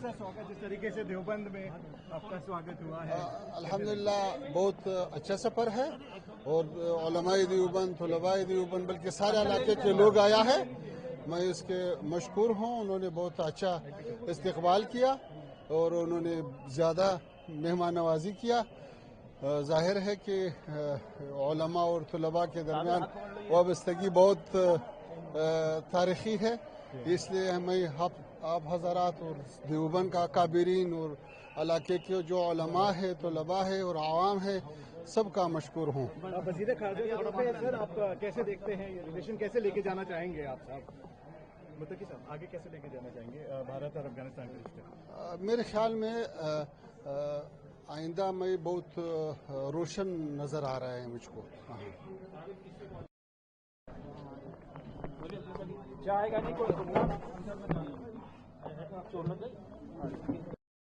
कैसा स्वागत, जिस तरीके से देवबंद में आपका स्वागत हुआ है? अल्हम्दुलिल्लाह बहुत अच्छा सफर है और उलमाए देवबंद, तुलबाए देवबंद बल्कि सारे इलाके के लोग आया है। मैं इसके मशकूर हूँ। उन्होंने बहुत अच्छा इस्तकबाल किया और उन्होंने ज़्यादा मेहमान नवाजी किया। जाहिर है कि उलमा और तुलबा के दरमियान वाबस्तगी बहुत तारीखी है, इसलिए हमें आप हज़रात और देवबंद का काबिरीन और इलाके के जो उलमा है, तुलबा है और आवाम है, सबका मशकूर हूँ। वज़ीर ख़ारजा के तौर पे सर आप कैसे देखते हैं, ये रिलेशन कैसे लेके जाना चाहेंगे आप साहब? मुत्तकी साहब आगे कैसे लेके जाना चाहेंगे भारत और अफगानिस्तान के रिश्ते? मेरे ख्याल में आइंदा में बहुत रोशन नज़र आ रहा है मुझको। चाहेगा नहीं कोई